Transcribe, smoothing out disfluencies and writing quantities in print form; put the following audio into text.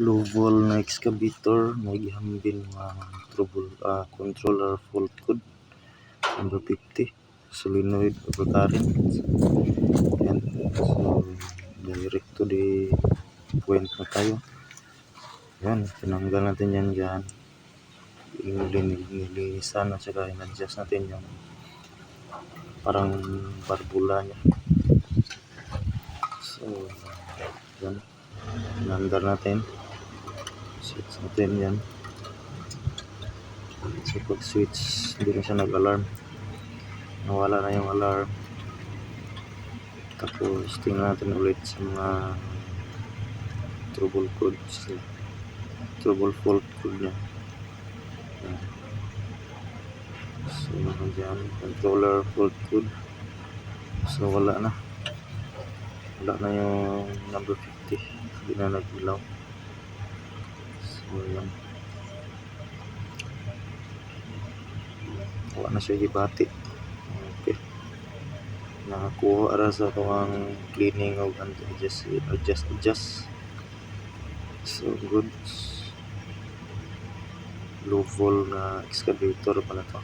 Low vol na excavator may gihambin nga controller fault code number 50 solenoid overcurrent. Yan, so direct to the point na tayo. Yan, tinanggal natin yan dyan, nilinisan at saka in-adjust natin yung parang barbula nya. So yan, inandar natin, switch natin yan. So pag switch hindi na siya nag-alarm, nawala na yung alarm. Tapos tingnan natin ulit sa mga trouble fault code nya. So dyan, controller fault code, so wala na yung number 50, hindi na nagbilaw. So yan, wala na siya gibati. Okay, nakakuha ara sa itong cleaning o adjust. So good, low vol na excavator pala to.